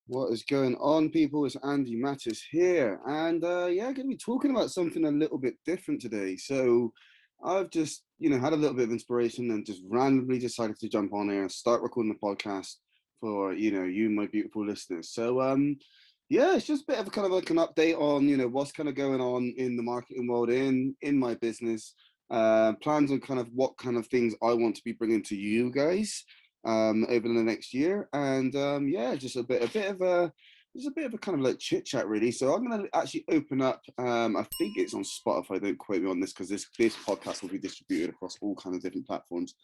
What is going on, people? It's Andy Mattis here, and yeah, going to be talking about something a little bit different today. So, I've just had a little bit of inspiration and just randomly decided to jump on here and start recording the podcast for you, my beautiful listeners. So, yeah, it's just a bit of a kind of like an update on what's kind of going on in the marketing world in my business, plans on kind of what kind of things I want to be bringing to you guys over the next year, and yeah, just a bit of a kind of like chit chat really. So I'm going to actually open up. I think it's on Spotify. Don't quote me on this because this podcast will be distributed across all kind of different platforms.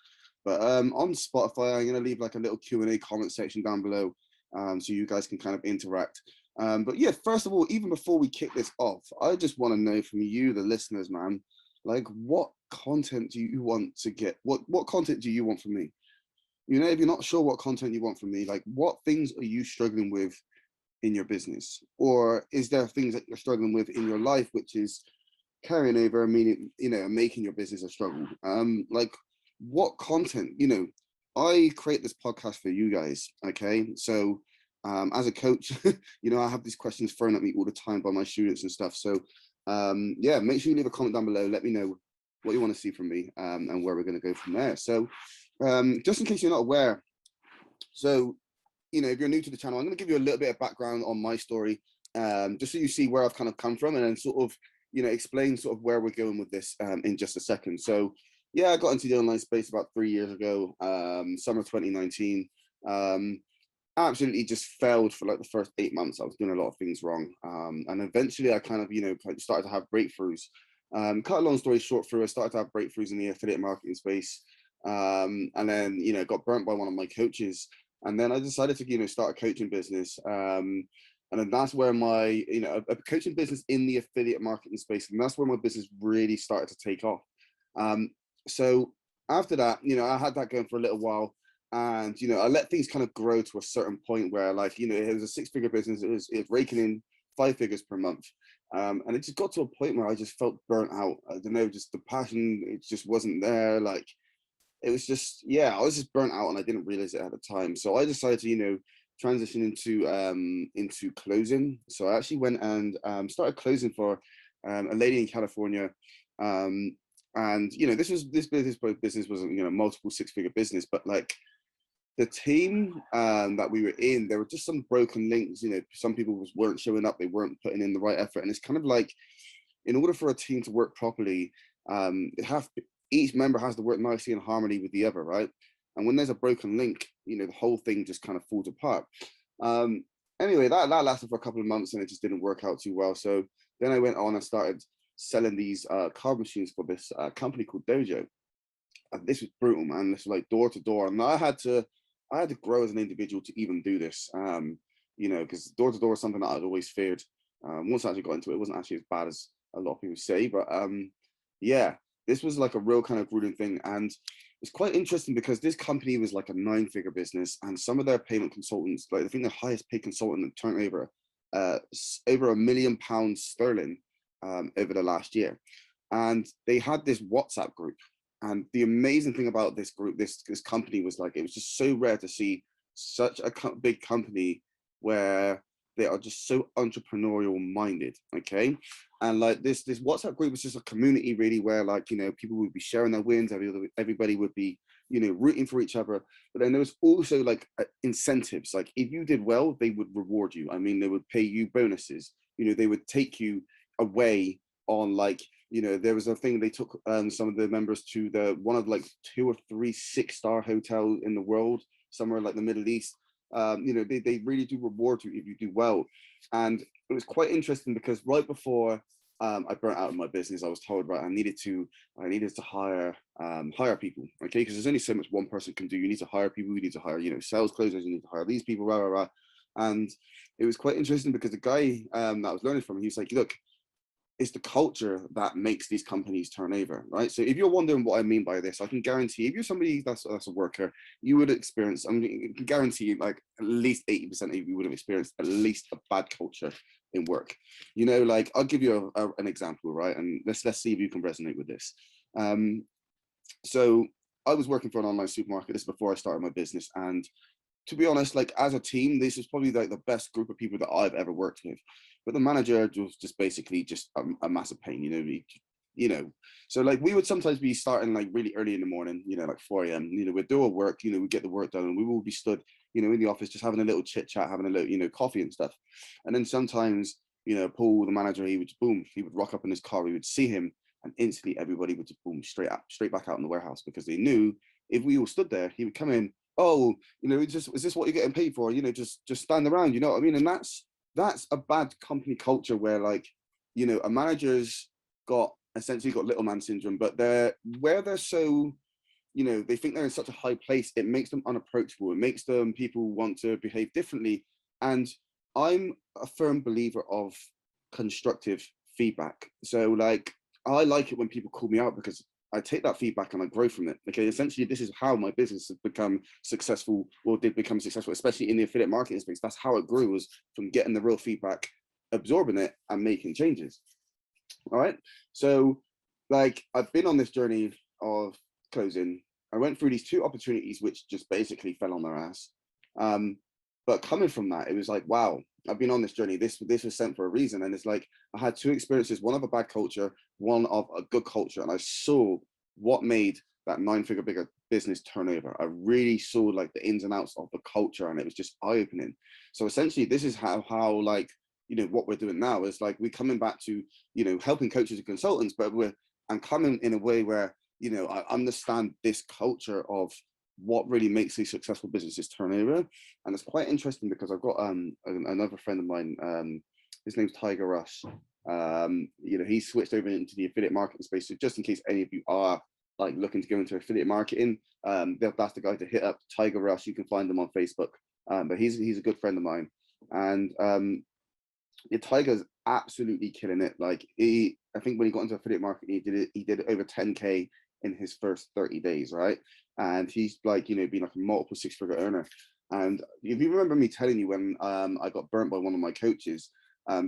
But on Spotify, I'm going to leave like a little Q&A comment section down below, so you guys can kind of interact. But yeah, first of all, even before we kick this off, I just want to know from you, the listeners, man, like what content do you want to get? What content do you want from me? If you're not sure what content you want from me, like what things are you struggling with in your business? Or is there things that you're struggling with in your life, which is carrying over, meaning, making your business a struggle? Like what content, I create this podcast for you guys. Okay. So, as a coach, I have these questions thrown at me all the time by my students and stuff. So, yeah, make sure you leave a comment down below. Let me know what you want to see from me, and where we're going to go from there. So, just in case you're not aware, so if you're new to the channel, I'm going to give you a little bit of background on my story, just so you see where I've kind of come from, and then sort of explain sort of where we're going with this in just a second. So yeah, I got into the online space about 3 years ago, summer 2019. Absolutely just failed for like the first 8 months. I was doing a lot of things wrong, and eventually I kind of started to have breakthroughs. Cut a long story short, through I started to have breakthroughs in the affiliate marketing space, and then got burnt by one of my coaches, and then I decided to start a coaching business, and then that's where my a coaching business in the affiliate marketing space, and that's where my business really started to take off. So after that, I had that going for a little while, and I let things kind of grow to a certain point where, like, it was a six-figure business. It was raking in 5 figures per month. And it just got to a point where I just felt burnt out. I don't know, just the passion, it just wasn't there. Like, it was just, yeah, I was just burnt out and I didn't realize it at the time. So I decided to, transition into closing. So I actually went and started closing for a lady in California. And this business was multiple six-figure business, but like the team that we were in, there were just some broken links. Some people weren't showing up, they weren't putting in the right effort, and it's kind of like, in order for a team to work properly, each member has to work nicely in harmony with the other, right? And when there's a broken link, the whole thing just kind of falls apart. Anyway, that lasted for a couple of months and it just didn't work out too well. So then I went on and started selling these card machines for this company called Dojo. And this was brutal, man. This was like door to door, and I had to grow as an individual to even do this. Because door to door is something that I'd always feared. Once I actually got into it, it wasn't actually as bad as a lot of people say, but yeah, this was like a real kind of grueling thing. And it's quite interesting because this company was like a 9-figure business, and some of their payment consultants, like I think the highest paid consultant turned over over £1 million over the last year. And they had this WhatsApp group. And the amazing thing about this group, this company, was like, it was just so rare to see such a big company where they are just so entrepreneurial minded. Okay. And like this WhatsApp group was just a community really, where like, people would be sharing their wins, everybody would be, rooting for each other. But then there was also like incentives. Like if you did well, they would reward you. I mean, they would pay you bonuses, they would take you away on, like, there was a thing, they took some of the members to one of like 2 or 3 6-star hotels in the world, somewhere like the Middle East. They really do reward you if you do well. And it was quite interesting because right before I burnt out of my business, I was told, right, I needed to hire people, okay, because there's only so much one person can do. You need to hire people. You need to hire, sales closers. You need to hire these people, rah, rah, rah. And it was quite interesting because the guy that I was learning from, he was like, look, it's the culture that makes these companies turn over, right? So if you're wondering what I mean by this, I can guarantee if you're somebody that's a worker, you would experience, I mean, I can guarantee you, like at least 80% of you would have experienced at least a bad culture in work. Like I'll give you an example, right? And let's see if you can resonate with this. So I was working for an online supermarket. This is before I started my business, and to be honest, like as a team, this is probably like the best group of people that I've ever worked with. But the manager was just basically just a massive pain, you know. So like we would sometimes be starting like really early in the morning, like 4 a.m. We'd do our work, we'd get the work done, and we will be stood, in the office just having a little chit chat, having a little, coffee and stuff. And then sometimes, Paul, the manager, he would rock up in his car, we would see him, and instantly everybody would just boom straight back out in the warehouse, because they knew if we all stood there, he would come in. Oh, is this what you're getting paid for? Just stand around, you know what I mean? And that's a bad company culture where, like, a manager's essentially got little man syndrome, but they're so, they think they're in such a high place, it makes them unapproachable. It makes them people want to behave differently. And I'm a firm believer of constructive feedback. So like, I like it when people call me out, because I take that feedback and I grow from it. Okay, essentially, this is how my business has become successful, or did become successful, especially in the affiliate marketing space. That's how it grew, was from getting the real feedback, absorbing it, and making changes. All right. So, like, I've been on this journey of closing. I went through these two opportunities, which just basically fell on their ass. But coming from that, it was like, wow, I've been on this journey. This was sent for a reason. And it's like, I had two experiences, one of a bad culture, one of a good culture. And I saw what made that 9-figure bigger business turnover. I really saw like the ins and outs of the culture, and it was just eye-opening. So essentially, this is how like, what we're doing now is like, we're coming back to, helping coaches and consultants, but I'm coming in a way where, I understand this culture of what really makes these successful businesses turn over. And it's quite interesting, because I've got another friend of mine, his name's Tiger Rush. He switched over into the affiliate marketing space. So just in case any of you are like looking to go into affiliate marketing, that's the guy to hit up, Tiger Rush. You can find them on Facebook. But he's a good friend of mine. And Tiger's absolutely killing it. Like, I think when he got into affiliate marketing, he did over 10K in his first 30 days, right? And he's like, been like a multiple 6-figure earner. And if you remember me telling you when I got burnt by one of my coaches,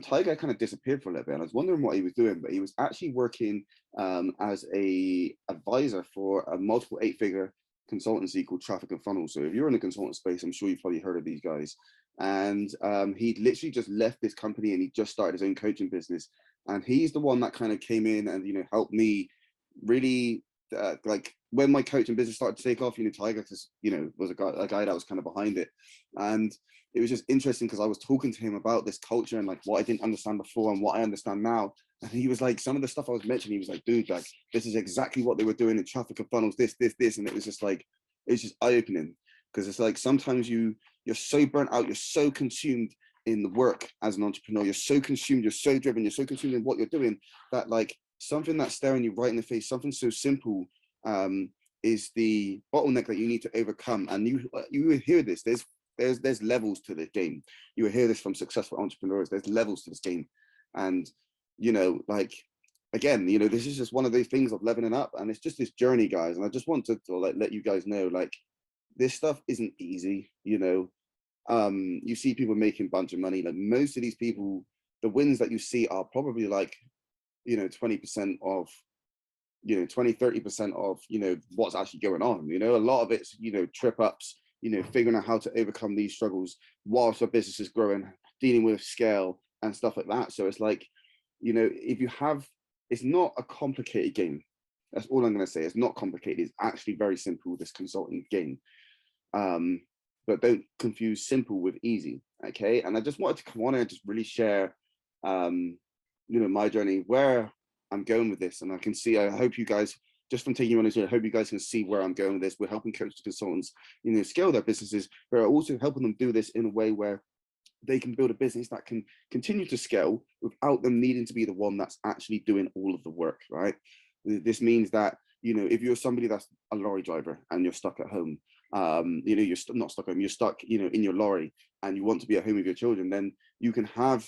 Tiger kind of disappeared for a little bit. And I was wondering what he was doing, but he was actually working as a advisor for a multiple 8-figure consultancy called Traffic and Funnels. So if you're in the consultant space, I'm sure you've probably heard of these guys. And he literally just left this company, and he just started his own coaching business. And he's the one that kind of came in and, helped me really, like, when my coaching business started to take off, Tiger just, was a guy that was kind of behind it. And it was just interesting, because I was talking to him about this culture and like what I didn't understand before and what I understand now. And he was like, some of the stuff I was mentioning, he was like, dude, like, this is exactly what they were doing in Traffic and Funnels, this. And it was just like, it's just eye-opening, because it's like, sometimes you're so burnt out, you're so consumed in the work as an entrepreneur, you're so consumed, you're so driven, you're so consumed in what you're doing, that like something that's staring you right in the face, something so simple, is the bottleneck that you need to overcome. And you hear this, there's levels to this game. You will hear this from successful entrepreneurs, there's levels to this game. And like, again, this is just one of those things of leveling up, and it's just this journey, guys. And I just wanted to like let you guys know, like, this stuff isn't easy. You see people making a bunch of money. Like, most of these people, the wins that you see are probably like 20% of 20-30% of what's actually going on. A lot of it's trip ups, figuring out how to overcome these struggles whilst our business is growing, dealing with scale and stuff like that. So it's like, if you have, it's not a complicated game. That's all I'm going to say. It's not complicated. It's actually very simple, this consulting game. But don't confuse simple with easy. Okay. And I just wanted to come on and just really share, my journey, where I'm going with this. And I hope you guys, just from taking you on this, I hope you guys can see where I'm going with this. We're helping coaches, consultants, scale their businesses, but also helping them do this in a way where they can build a business that can continue to scale without them needing to be the one that's actually doing all of the work, right? This means that, if you're somebody that's a lorry driver and you're stuck at home, you're not stuck at home, you're stuck, in your lorry, and you want to be at home with your children, then you can have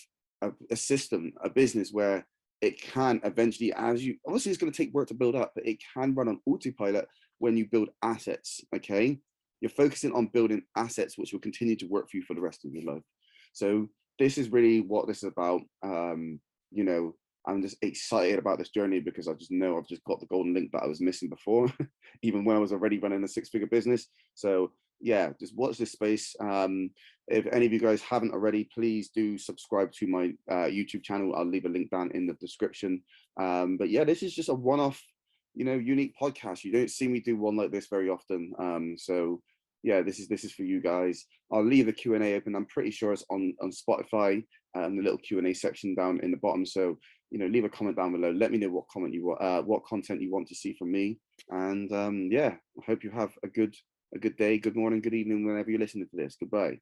a system, a business where it can eventually, obviously it's going to take work to build up, but it can run on autopilot when you build assets. Okay, you're focusing on building assets which will continue to work for you for the rest of your life. So this is really what this is about. I'm just excited about this journey, because I just know I've just got the golden link that I was missing before, even when I was already running a 6-figure business. So yeah, just watch this space. If any of you guys haven't already, please do subscribe to my YouTube channel. I'll leave a link down in the description. But yeah, this is just a one-off, unique podcast. You don't see me do one like this very often. So yeah, this is for you guys. I'll leave a Q&A open. I'm pretty sure it's on Spotify, the little Q&A section down in the bottom. So leave a comment down below. Let me know what comment you want, what content you want to see from me. And yeah, I hope you have a good day, good morning, good evening, whenever you're listening to this. Goodbye.